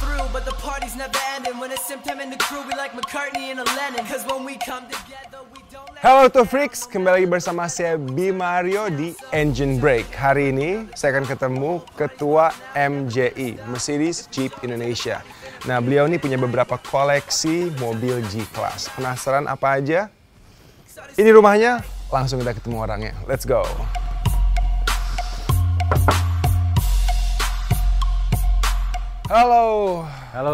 through, but the party's never ending. When it's Tim and the crew, we like McCartney and a Lennon. Cause when we come together, we don't let... Halo to Freaks, kembali lagi bersama saya Bimario di Engine Break. Hari ini saya akan ketemu Ketua MJI, Mercedes Jeep Indonesia. Nah, beliau ini punya beberapa koleksi mobil G-Class. Penasaran apa aja? Ini rumahnya, langsung kita ketemu orangnya. Let's go! Halo,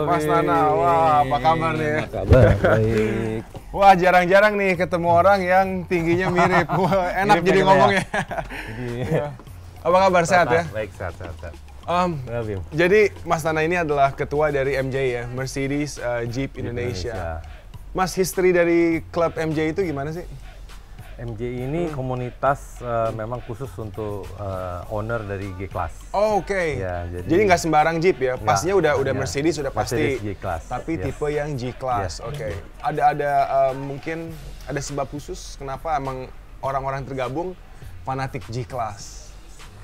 Mas Nana. Wah, apa kabar nih? Kabar baik. Wah, jarang-jarang nih ketemu orang yang tingginya mirip. Wah, enak jadi ngomongnya. Apa kabar, sehat ya? Baik, sehat. Jadi Mas Nana ini adalah ketua dari MJI ya, Mercedes Jeep Indonesia. Mas, history dari klub MJI itu gimana sih? MJI ini komunitas memang khusus untuk owner dari G-Class. Oh, oke. Ya, jadi nggak sembarang Jeep ya? Pastinya udah ya. Mercedes sudah pasti. Mercedes G-Class. Tapi tipe yang G-Class. Yes. Oke. Ada mungkin ada sebab khusus kenapa emang orang-orang tergabung fanatik G-Class?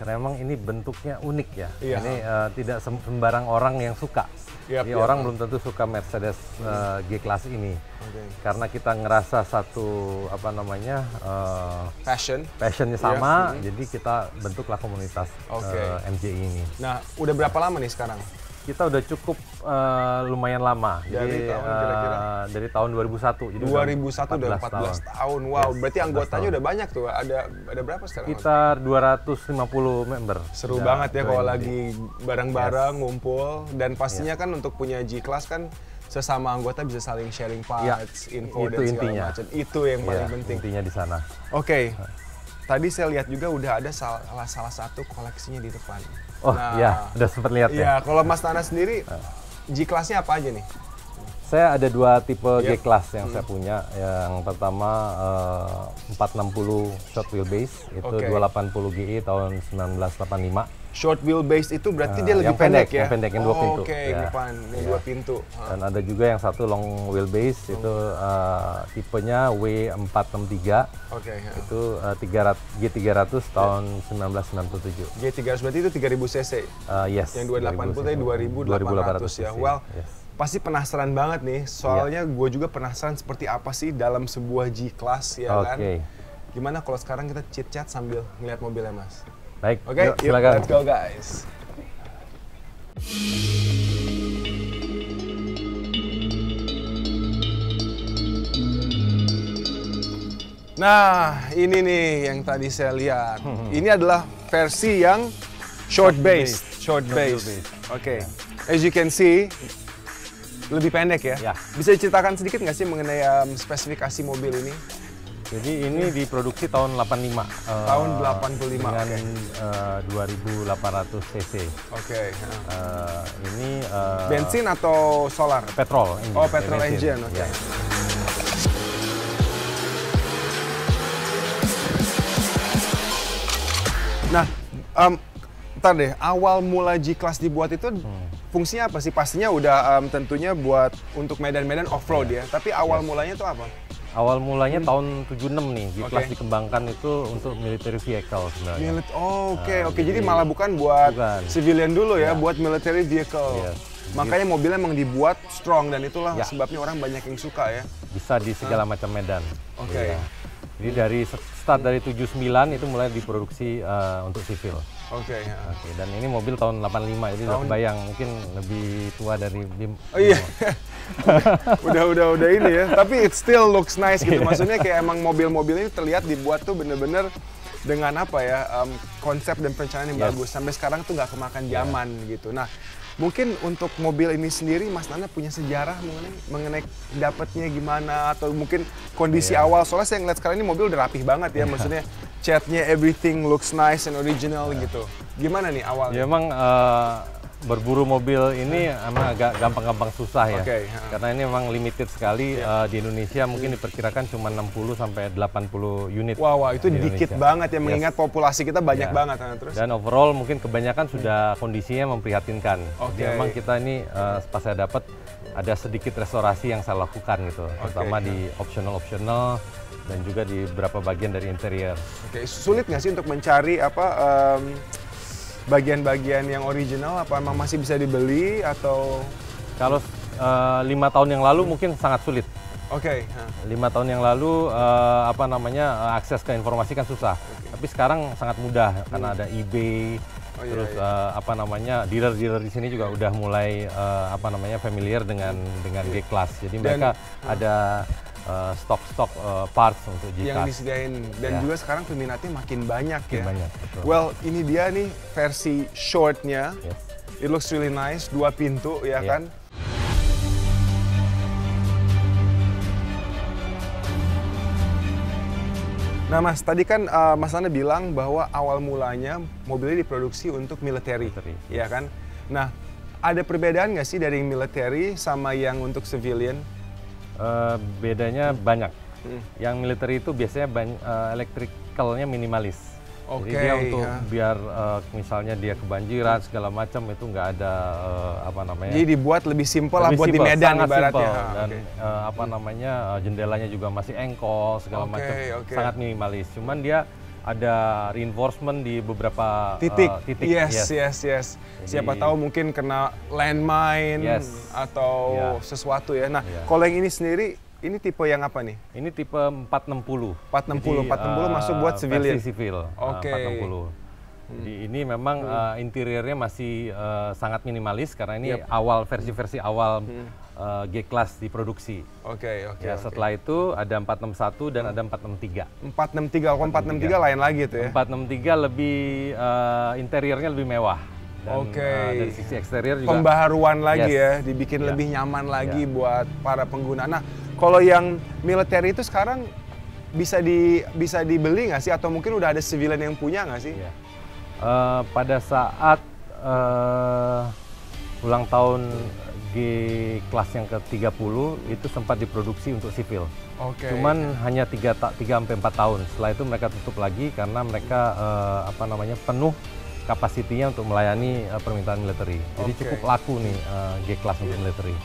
Karena emang ini bentuknya unik ya. Iya. Ini tidak sembarang orang yang suka. Jadi orang belum tentu suka Mercedes G-Class ini. Karena kita ngerasa satu passionnya sama, jadi kita bentuklah komunitas MJI ini. Nah, udah berapa lama nih sekarang? Kita udah cukup lumayan lama. Dari jadi, tahun kira-kira? Dari tahun 2001. Jadi 2001 udah 14 tahun. Wow, berarti anggotanya udah banyak tuh. Ada berapa sekarang? Sekitar 250 member. Seru banget ya kalau lagi bareng-bareng ngumpul, dan pastinya kan untuk punya G-Class kan sesama anggota bisa saling sharing parts, info dan segala macam. Itu yang paling penting. Intinya di sana. Oke. Tadi saya lihat juga udah ada salah satu koleksinya di depan. Oh iya, udah sempat lihat ya. Iya, kalau Mas Nana sendiri G-Class-nya apa aja nih? Saya ada dua tipe G-Class yang saya punya. Yang pertama 460 short wheelbase, itu 280 GE tahun 1985. Short wheelbase itu berarti dia lebih pendek ya? Yang pendek, yang 2 pintu. Oke, depan, yang 2 pintu. Dan ada juga yang satu long wheelbase, itu tipenya W463. Itu G300 tahun 1997. G300 berarti itu 3000 cc? Yes. Yang 280 tadi 2800 ya? Well, pasti penasaran banget nih, soalnya gue juga penasaran seperti apa sih dalam sebuah G-Class ya kan? Gimana kalau sekarang kita chit-chat sambil ngeliat mobilnya, Mas? Baik, Oke, silakan. Let's go guys. Nah, ini nih yang tadi saya lihat. Ini adalah versi yang short base. Oke. As you can see, lebih pendek ya. Bisa diceritakan sedikit nggak sih mengenai spesifikasi mobil ini? Jadi ini diproduksi tahun 85. Tahun 85. Dengan 2.800 cc. Ini bensin atau solar? Petrol engine. Oh, petrol engine. Oke. Nah, ntar deh, awal mula G-Class dibuat itu fungsinya apa sih? Pastinya udah tentunya buat untuk medan-medan off-road ya. Tapi awal mulanya itu apa? Awal mulanya tahun 76 nih, G-Class dikembangkan itu untuk military vehicle sebenarnya. Oke. Jadi malah bukan buat civilian dulu ya, buat military vehicle. Makanya mobilnya emang dibuat strong, dan itulah sebabnya orang banyak yang suka ya. Bisa di segala macam medan. Jadi dari start dari 79 itu mulai diproduksi untuk sivil. Dan ini mobil tahun 85, jadi udah kebayang, mungkin lebih tua dari BIM. Oh iya. udah ini ya. Tapi it still looks nice gitu. Maksudnya kayak emang mobil-mobil ini terlihat dibuat tuh bener-bener dengan apa ya, konsep dan perencanaan yang bagus. Sampai sekarang tuh nggak kemakan zaman gitu. Nah, mungkin untuk mobil ini sendiri Mas Nana punya sejarah mengenai dapatnya gimana, atau mungkin kondisi awal. Soalnya saya ngeliat sekarang ini mobil udah rapih banget ya, maksudnya catnya everything looks nice and original gitu. Gimana nih awalnya? Ya emang berburu mobil ini emang agak gampang-gampang susah ya. Karena ini memang limited sekali. Di Indonesia mungkin diperkirakan cuma 60 sampai 80 unit. Wah, itu dikit banget ya, mengingat populasi kita banyak banget. Terus? Dan overall mungkin kebanyakan sudah kondisinya memprihatinkan. Jadi memang kita ini pas saya dapat ada sedikit restorasi yang saya lakukan gitu. Terutama di optional dan juga di beberapa bagian dari interior. Sulit nggak sih untuk mencari bagian-bagian yang original? Apa emang masih bisa dibeli atau? Kalau 5 tahun yang lalu mungkin sangat sulit. Oke. 5 tahun yang lalu akses ke informasi kan susah. Tapi sekarang sangat mudah karena ada eBay. Terus dealer-dealer di sini juga udah mulai familiar dengan G-Class. Jadi mereka ada stok-stok parts untuk G-Class yang disediain dan juga sekarang peminatnya makin banyak ya. Banyak, betul. Well, ini dia nih versi shortnya. Yes. It looks really nice, 2 pintu ya kan. Nah Mas, tadi kan Mas Nanda bilang bahwa awal mulanya mobilnya diproduksi untuk military, ya kan? Nah, ada perbedaan nggak sih dari yang military sama yang untuk civilian? Bedanya banyak. Yang military itu biasanya electricalnya minimalis. Jadi dia untuk biar misalnya dia kebanjiran segala macam itu nggak ada Jadi dibuat lebih simpel lah buat di medan ibaratnya. Dan jendelanya juga masih engkol segala macam, sangat minimalis. Cuman dia ada reinforcement di beberapa titik. Yes. Jadi, siapa tahu mungkin kena landmine atau sesuatu ya. Nah, kalau yang ini sendiri, ini tipe yang apa nih? Ini tipe 460. 460 masuk buat civilian. Versi sivil. 460. Jadi ini memang interiornya masih sangat minimalis karena ini versi awal G-Class diproduksi. Setelah itu ada 461 dan ada 463. 463, kalau 463 lain lagi tuh ya? 463 lebih interiornya lebih mewah. Dan dari sisi eksterior juga pembaharuan lagi ya, dibikin lebih nyaman lagi buat para pengguna. Nah, kalau yang militer itu sekarang bisa dibeli nggak sih, atau mungkin udah ada civilian yang punya nggak sih? Pada saat ulang tahun G-Class yang ke-30 itu sempat diproduksi untuk sipil. Cuman hanya 3-4 tahun. Setelah itu mereka tutup lagi karena mereka penuh kapasitinya untuk melayani permintaan military. Jadi cukup laku nih G-Class untuk military.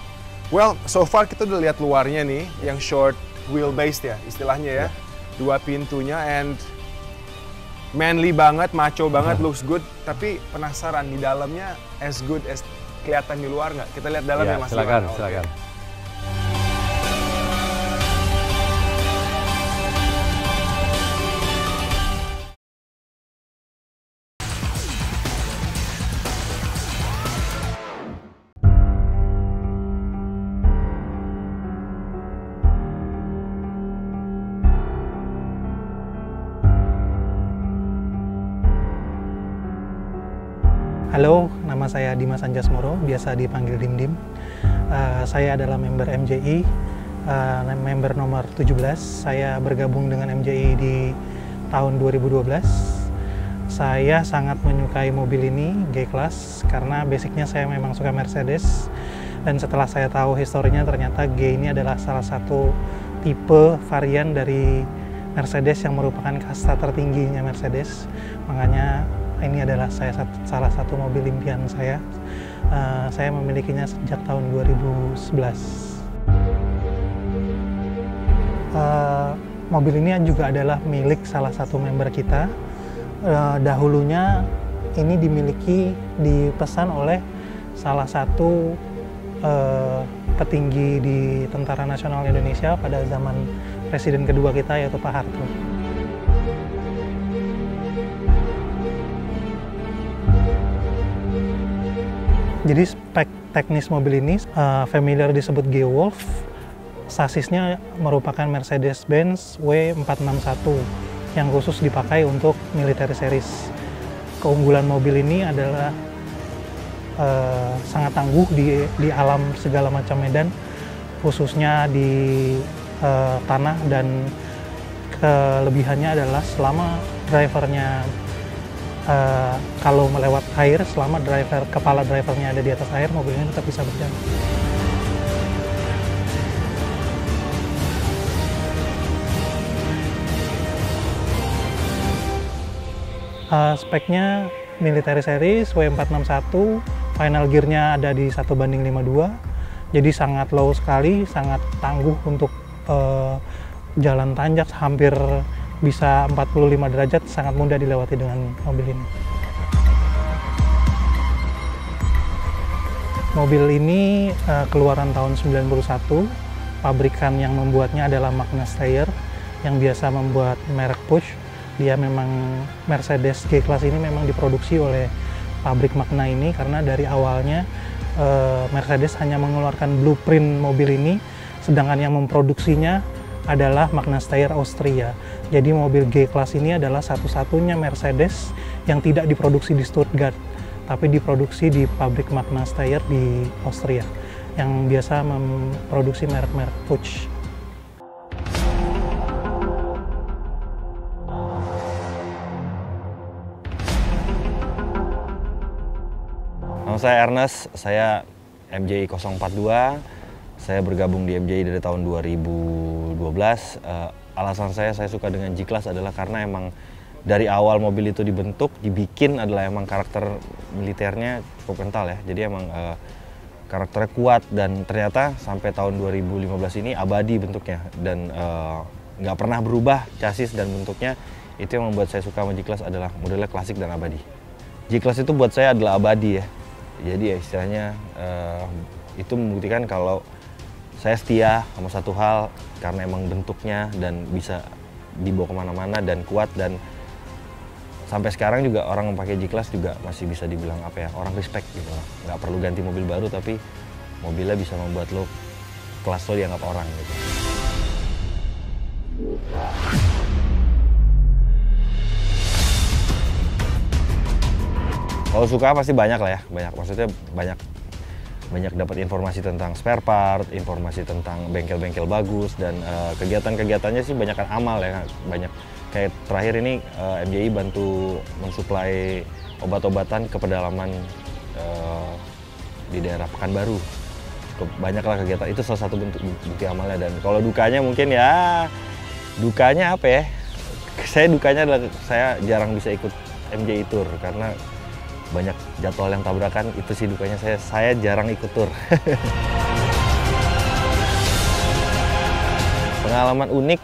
Well, so far kita udah lihat luarnya nih, yang short wheelbase ya istilahnya ya. 2 pintunya and manly banget, macho banget, looks good. Tapi penasaran di dalamnya as good as kelihatan di luar nggak? Kita lihat dalamnya Mas. Silakan. Halo, nama saya Dimas Anjasmoro, biasa dipanggil Dim-Dim. Saya adalah member MJI, member nomor 17. Saya bergabung dengan MJI di tahun 2012. Saya sangat menyukai mobil ini, G-Class, karena basicnya saya memang suka Mercedes. Dan setelah saya tahu historinya, ternyata G ini adalah salah satu tipe varian dari Mercedes yang merupakan kasta tertingginya Mercedes. Makanya ini adalah salah satu mobil impian saya. Saya memilikinya sejak tahun 2011. Mobil ini juga adalah milik salah satu member kita. Dahulunya ini dipesan oleh salah satu petinggi di Tentara Nasional Indonesia pada zaman Presiden kedua kita, yaitu Pak Harto. Jadi spek teknis mobil ini familiar disebut G-Wolf. Sasisnya merupakan Mercedes-Benz W461 yang khusus dipakai untuk military series. Keunggulan mobil ini adalah sangat tangguh di alam segala macam medan, khususnya di tanah, dan kelebihannya adalah selama drivernya kalau melewat air, selama kepala drivernya ada di atas air, mobil ini tetap bisa berjalan. Speknya military series W461, final gearnya ada di 1:52, jadi sangat low sekali, sangat tangguh untuk jalan tanjak, hampir bisa 45 derajat, sangat mudah dilewati dengan mobil ini. Mobil ini keluaran tahun 91, pabrikan yang membuatnya adalah Magna Steyr yang biasa membuat merek Push. Dia memang Mercedes G-Class ini memang diproduksi oleh pabrik Magna ini karena dari awalnya Mercedes hanya mengeluarkan blueprint mobil ini, sedangkan yang memproduksinya adalah Magna Steyr Austria. Jadi mobil G-Class ini adalah satu-satunya Mercedes yang tidak diproduksi di Stuttgart, tapi diproduksi di pabrik Magna Steyr di Austria, yang biasa memproduksi merek-merek Push. Nama saya Ernest, saya MJI 042. Saya bergabung di MJI dari tahun 2012. Alasan saya suka dengan G-Class adalah karena emang dari awal mobil itu dibentuk, dibikin adalah emang karakter militernya cukup kental ya. Jadi emang karakternya kuat dan ternyata sampai tahun 2015 ini abadi bentuknya dan nggak pernah berubah chassis dan bentuknya. Itu yang membuat saya suka sama G-Class adalah modelnya klasik dan abadi. G-Class itu buat saya adalah abadi ya. Jadi ya istilahnya itu membuktikan kalau saya setia sama satu hal karena emang bentuknya dan bisa dibawa kemana-mana dan kuat, dan sampai sekarang juga orang yang pakai G-Class juga masih bisa dibilang apa ya, orang respect gitu lah. Nggak perlu ganti mobil baru tapi mobilnya bisa membuat lo kelas lo dianggap orang gitu. Kalau suka pasti banyak lah ya, maksudnya banyak dapat informasi tentang spare part, informasi tentang bengkel-bengkel bagus, dan kegiatan-kegiatannya sih banyak amal ya, banyak kayak terakhir ini MJI bantu mensuplai obat-obatan ke pedalaman di daerah Pekanbaru. Cukup banyak lah kegiatan, itu salah satu bentuk bukti amalnya. Dan kalau dukanya mungkin ya, dukanya apa ya, saya dukanya adalah saya jarang bisa ikut MJI Tour karena banyak jadwal yang tabrakan, itu sih dukanya. Saya jarang ikut tur. Pengalaman unik,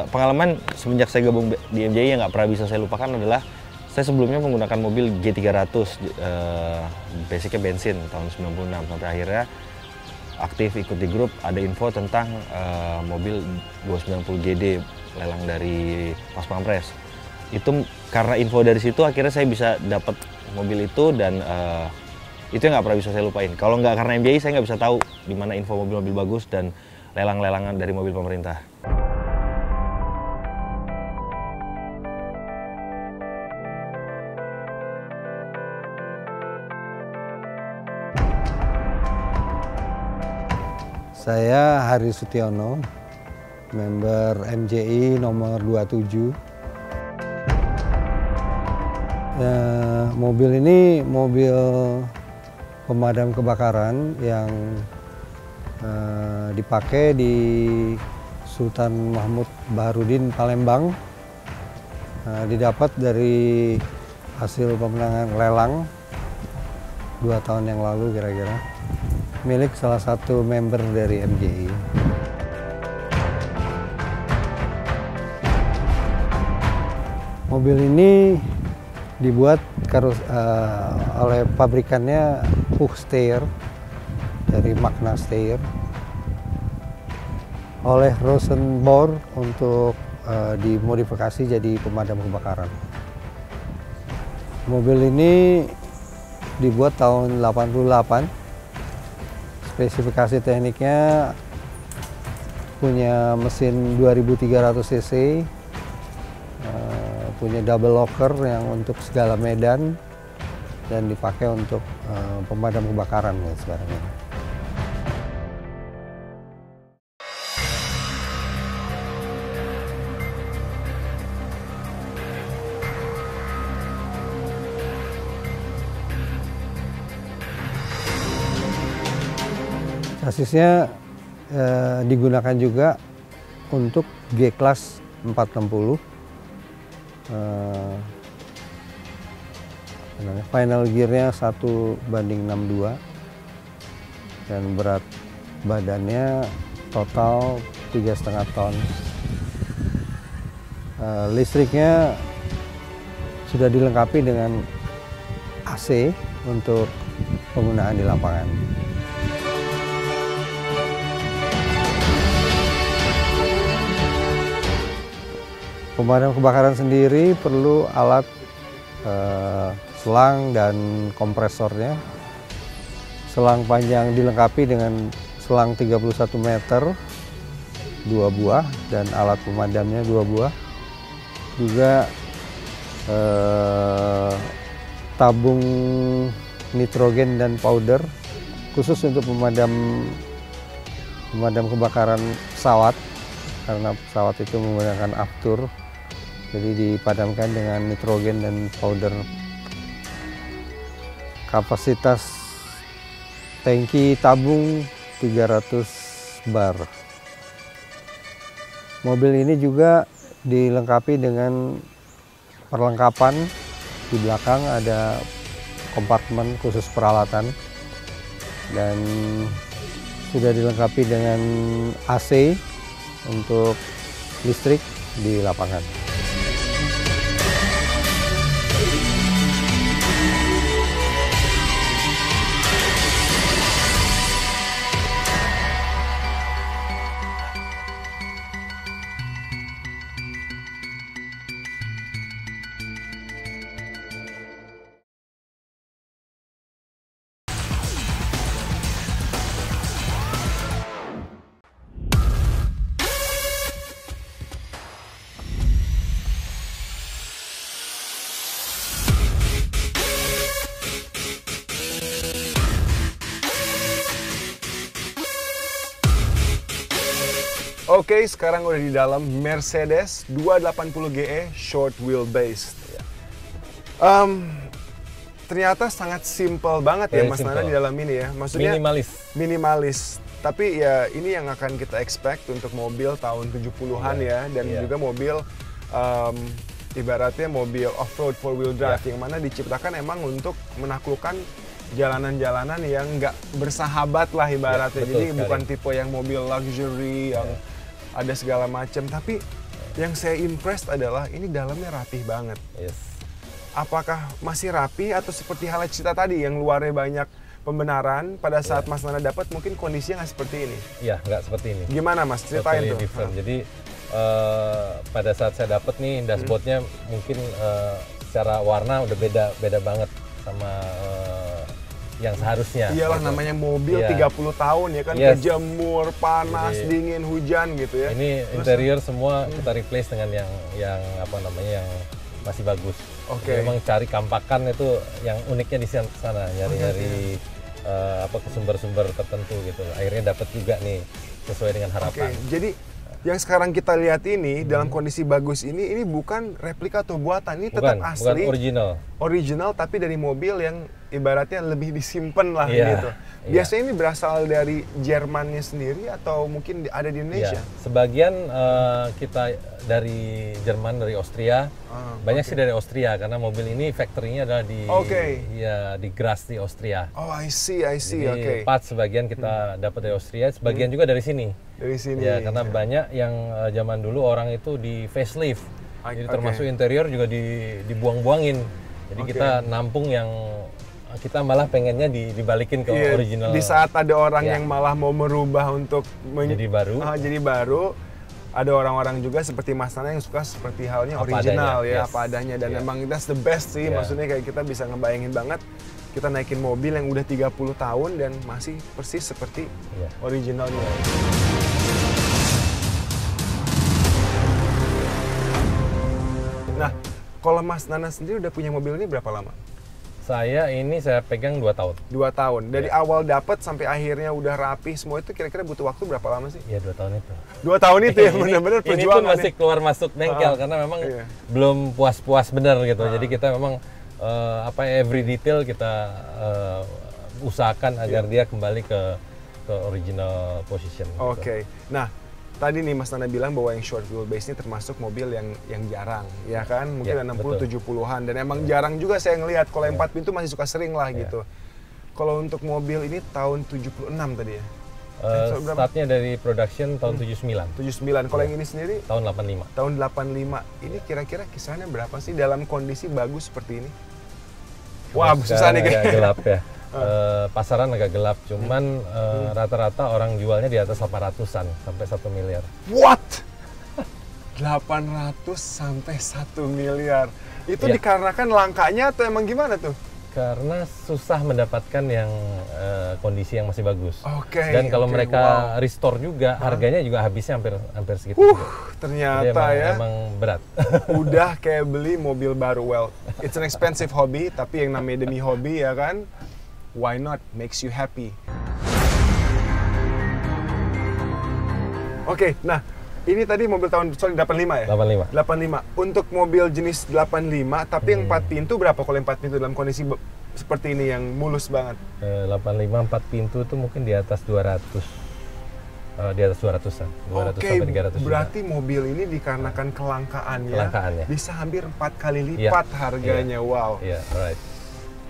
pengalaman semenjak saya gabung di MJI yang nggak pernah bisa saya lupakan adalah saya sebelumnya menggunakan mobil G300, basicnya bensin tahun 96, sampai akhirnya aktif ikut di grup, ada info tentang mobil 290 GD lelang dari Pas Pampres. Itu karena info dari situ akhirnya saya bisa dapat mobil itu, dan itu yang nggak pernah bisa saya lupain. Kalau nggak karena MJI saya nggak bisa tahu di mana info mobil-mobil bagus dan lelang-lelangan dari mobil pemerintah. Saya Hari Sutiono, member MJI nomor 27. Mobil ini mobil pemadam kebakaran yang dipakai di Sultan Mahmud Baharudin Palembang. Didapat dari hasil pemenangan lelang 2 tahun yang lalu kira-kira, milik salah satu member dari MJI. Mobil ini dibuat oleh pabrikannya Puch Steyr dari Magna Steyr, oleh Rosenbauer untuk dimodifikasi jadi pemadam kebakaran. Mobil ini dibuat tahun 88. Spesifikasi tekniknya punya mesin 2300 cc, punya double locker yang untuk segala medan, dan dipakai untuk pemadam kebakaran ya sekarang ini. Chassisnya digunakan juga untuk G-Class 460. Final gearnya 1:62 dan berat badannya total 3,5 ton. Listriknya sudah dilengkapi dengan AC untuk penggunaan di lapangan. Pemadam kebakaran sendiri perlu alat selang dan kompresornya. Selang panjang dilengkapi dengan selang 31 meter, 2 buah, dan alat pemadamnya 2 buah. Juga tabung nitrogen dan powder khusus untuk pemadam kebakaran pesawat, karena pesawat itu menggunakan aftur, jadi dipadamkan dengan nitrogen dan powder. Kapasitas tangki tabung 300 bar. Mobil ini juga dilengkapi dengan perlengkapan. Di belakang ada kompartemen khusus peralatan dan sudah dilengkapi dengan AC untuk listrik di lapangan. Oke, sekarang udah di dalam Mercedes 280 GE short wheelbase. Ternyata sangat simple banget ya Mas Nana di dalam ini ya. Maksudnya minimalis. Tapi ya ini yang akan kita expect untuk mobil tahun 70-an ya, dan juga mobil ibaratnya mobil off-road 4-wheel drive yang mana diciptakan emang untuk menaklukkan jalanan-jalanan yang nggak bersahabat lah ibaratnya. Jadi bukan tipe yang mobil luxury yang ada segala macam, tapi yang saya impressed adalah ini dalamnya rapih banget. Apakah masih rapi atau seperti halnya cerita tadi yang luarnya banyak pembenaran, pada saat Mas Nana dapat mungkin kondisinya nggak seperti ini? Iya, nggak seperti ini. Gimana Mas? Ceritain tuh. Jadi pada saat saya dapat nih dashboardnya mungkin secara warna udah beda banget sama yang seharusnya. Iyalah gitu. Namanya mobil 30 tahun ya kan, kejemur, panas, dingin, hujan gitu ya. Ini interior semua kita replace dengan yang apa namanya yang masih bagus. Memang cari kampakan itu yang uniknya di sana, nyari-nyari sumber-sumber tertentu gitu. Akhirnya dapat juga nih sesuai dengan harapan. Jadi yang sekarang kita lihat ini dalam kondisi bagus ini bukan replika atau buatan, ini tetap asli. Bukan original tapi dari mobil yang ibaratnya lebih disimpan lah gitu. Biasanya ini berasal dari Jermannya sendiri atau mungkin ada di Indonesia? Sebagian kita dari Jerman, dari Austria. Banyak sih dari Austria karena mobil ini factory-nya adalah di Graz di Austria. Oh, I see. Jadi part sebagian kita dapat dari Austria, sebagian juga dari sini. Dari sini. Ya, karena banyak yang zaman dulu orang itu di facelift. Jadi termasuk interior juga dibuang-buangin. Jadi kita nampung yang kita malah pengennya dibalikin ke original. Di saat ada orang yang malah mau merubah untuk jadi baru, ada orang-orang juga seperti Mas Nana yang suka seperti halnya original apa adanya, dan emang that's the best sih. Maksudnya kayak kita bisa ngebayangin banget kita naikin mobil yang udah 30 tahun dan masih persis seperti originalnya. Nah, kalau Mas Nana sendiri udah punya mobil ini berapa lama? Saya pegang 2 tahun. 2 tahun. Dari awal dapat sampai akhirnya udah rapi semua itu kira-kira butuh waktu berapa lama sih? Ya 2 tahun itu. 2 tahun itu ya benar-benar perjuangan. Ini pun masih keluar masuk bengkel karena memang belum puas-puas benar gitu. Jadi kita memang every detail kita usahakan agar dia kembali ke original position. Oke. Nah, tadi nih Mas Nana bilang bahwa yang short wheelbase ini termasuk mobil yang jarang, ya kan? Mungkin 60-70-an, dan emang jarang juga saya ngelihat. Kalau yang 4 pintu masih suka sering lah gitu. Kalau untuk mobil ini tahun 76 tadi ya? Startnya dari production tahun 79. 79. Kalau yang ini sendiri? Tahun 85. Tahun 85. Ini kira-kira kisarannya berapa sih dalam kondisi bagus seperti ini? Wah, susah nih kayaknya. Gelap ya. Pasaran agak gelap, cuman rata-rata orang jualnya di atas 800-an sampai 1 miliar. What? 800 sampai 1 miliar. Itu Iya. dikarenakan langkanya atau emang gimana tuh? Karena susah mendapatkan yang kondisi yang masih bagus. Oke, Dan kalau oke, mereka wow. restore juga, harganya juga habisnya hampir segitu. Juga. Ternyata Jadi ya. emang berat. Udah kayak beli mobil baru. Well, it's an expensive hobby, tapi yang namanya demi hobi ya kan, why not? Makes you happy. Oke, nah ini tadi mobil tahun 85 ya? 85. 85. Untuk mobil jenis 85, tapi yang 4 pintu berapa kalau yang 4 pintu dalam kondisi seperti ini yang mulus banget? 85 4 pintu itu mungkin di atas 200. Di atas 200-an. 200 Oke, sampai 300 juta. berarti mobil ini dikarenakan kelangkaannya, Kelangkaannya. bisa hampir 4 kali lipat harganya. Wow. Iya, right.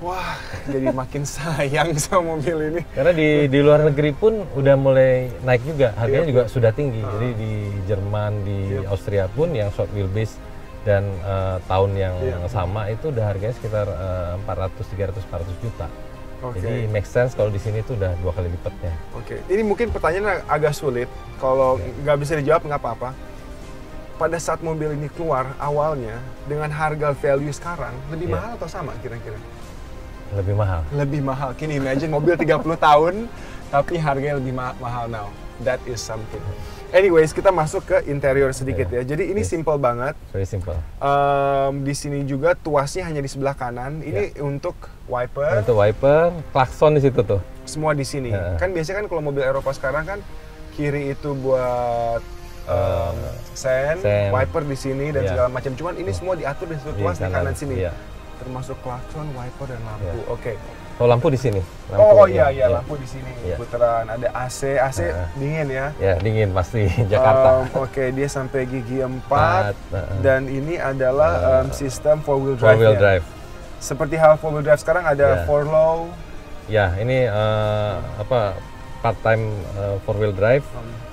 Wah, jadi makin sayang sama mobil ini. Karena di luar negeri pun udah mulai naik juga, harganya juga sudah tinggi. Jadi di Jerman, di Austria pun yang short wheelbase dan tahun yang sama itu udah harganya sekitar 400, 300, 400 juta. Jadi make sense kalau di sini tuh udah 2 kali lipatnya. Oke, ini mungkin pertanyaan agak sulit. Kalau nggak bisa dijawab nggak apa-apa. Pada saat mobil ini keluar awalnya dengan harga value sekarang lebih mahal atau sama kira-kira? Lebih mahal. Lebih mahal. Kini imagine mobil 30 tahun tapi harganya lebih mahal now. That is something. Anyways, kita masuk ke interior sedikit ya. Jadi ini simple banget. Very simple. Di sini juga tuasnya hanya di sebelah kanan. Ini untuk wiper. Itu wiper, klakson di situ tuh. Semua di sini. Kan biasanya kan kalau mobil Eropa sekarang kan kiri itu buat sen, wiper di sini dan segala macam. Cuman ini semua diatur di situ tuas di kanan sini. Termasuk klakson, wiper dan lampu. Oke. Oh, lampu di sini. Lampu, lampu di sini. Puteran, ada AC dingin ya. Ya, dingin pasti Jakarta. Oke, dia sampai gigi 4 dan ini adalah sistem 4-wheel drive. 4-wheel drive. Seperti hal 4-wheel drive sekarang ada 4Low. Ya, ini part-time 4-wheel drive.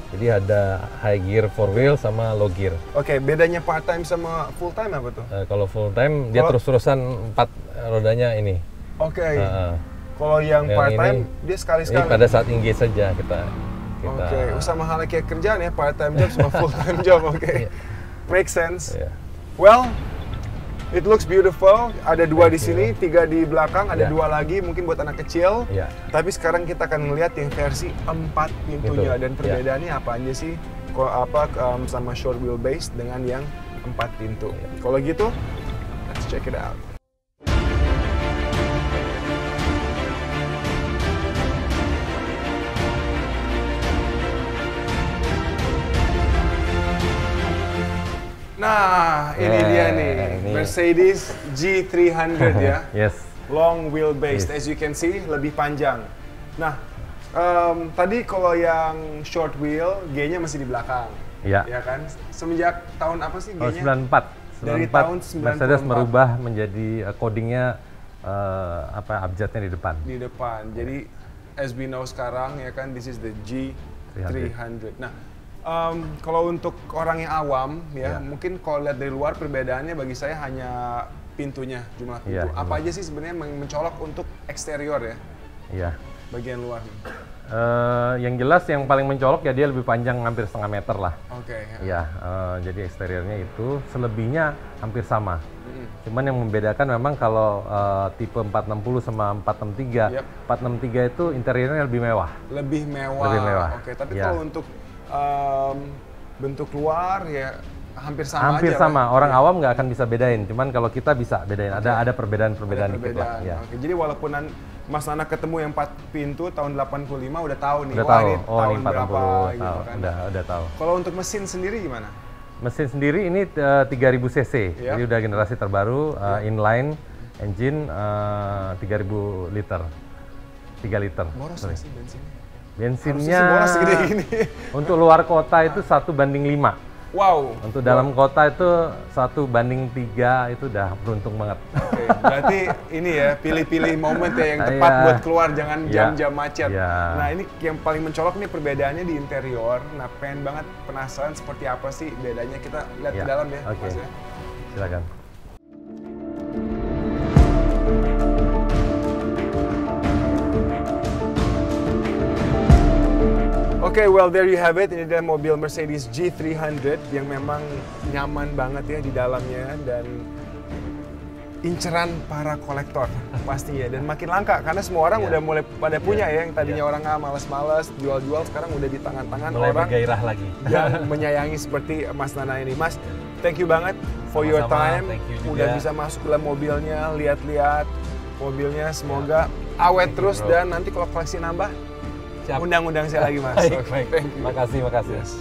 Jadi ada high gear 4-wheel sama low gear. Oke, bedanya part-time sama full-time apa tuh? Kalau full-time dia terus-terusan 4 rodanya ini. Oke. Kalau yang part-time dia sekali-sekali. Ini pada saat engage saja kita. Oke, sama halnya kayak kerjaan ya, part-time job sama full-time job. Oke. Make sense. Well, it looks beautiful. Ada 2 di sini, 3 di belakang, ada 2 lagi mungkin buat anak kecil. Tapi sekarang kita akan melihat yang versi 4 pintunya dan perbedaannya apa aja sih? Sama short wheelbase dengan yang 4 pintu. Kalau gitu, let's check it out. Nah, ini dia nih, Mercedes G300 ya. Yes. Long wheelbase, as you can see, lebih panjang. Nah, tadi kalau yang short wheel, G-nya masih di belakang. Iya. Ya kan? Semenjak tahun apa sih G-nya? 94. Dari tahun 94. Mercedes merubah menjadi codingnya abjadnya di depan. Di depan. Jadi, as we know sekarang, ya kan, this is the G300. Nah, kalau untuk orang yang awam ya, mungkin kalau lihat dari luar perbedaannya bagi saya hanya pintunya, jumlah pintu. Apa aja sih sebenarnya mencolok untuk eksterior ya? Iya. Bagian luar. Yang jelas yang paling mencolok ya dia lebih panjang hampir setengah meter lah. Oke. Iya, jadi eksteriornya itu selebihnya hampir sama. Cuman yang membedakan memang kalau tipe 460 sama 463, 463 itu interiornya lebih mewah. Lebih mewah. Lebih mewah. Oke, tapi kalau untuk bentuk luar ya hampir sama hampir aja. Sama. Orang awam nggak akan bisa bedain. Cuman kalau kita bisa bedain. Ada perbedaan-perbedaan dikit lah. Ya. Oke, jadi walaupun Mas Nana ketemu yang 4 pintu tahun 85 udah tahu nih. Udah tahu. Ini tahun ini 40 berapa tahu. gitu kan. Udah tahu. Kalau untuk mesin sendiri gimana? Mesin sendiri ini 3000 cc. Jadi udah generasi terbaru inline engine 3000 liter. 3 liter. Boros nggak sih bensinnya? Bensinnya segede gini. Untuk luar kota itu 1:5. Wow. Untuk dalam kota itu 1:3 itu udah beruntung banget. Oke, berarti ini ya pilih-pilih momen ya yang tepat buat keluar, jangan jam-jam macet. Nah ini yang paling mencolok nih perbedaannya di interior. Nah pengen banget penasaran seperti apa sih bedanya, kita lihat ke dalam ya. Oke. Mas ya. Silakan. Oke, Oke, well there you have it. Ini adalah mobil Mercedes G300 yang memang nyaman banget ya di dalamnya dan inceran para kolektor pastinya, dan makin langka karena semua orang udah mulai pada punya ya, yang tadinya orang males-males jual-jual sekarang udah di tangan-tangan mulai orang bergairah lagi yang menyayangi seperti Mas Nana ini. Mas, thank you banget for your time. Udah bisa masuk dalam mobilnya, lihat-lihat mobilnya, semoga awet terus dan nanti kalau koleksi nambah undang-undang saya lagi, Mas. Baik. Makasih. Yes.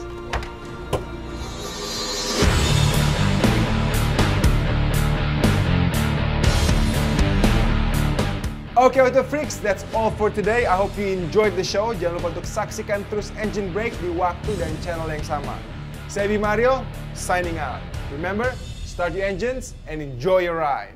Oke, Auto Freaks, that's all for today. I hope you enjoyed the show. Jangan lupa untuk saksikan terus Engine Break di waktu dan channel yang sama. Saya Bimario, signing out. Remember, start your engines and enjoy your ride.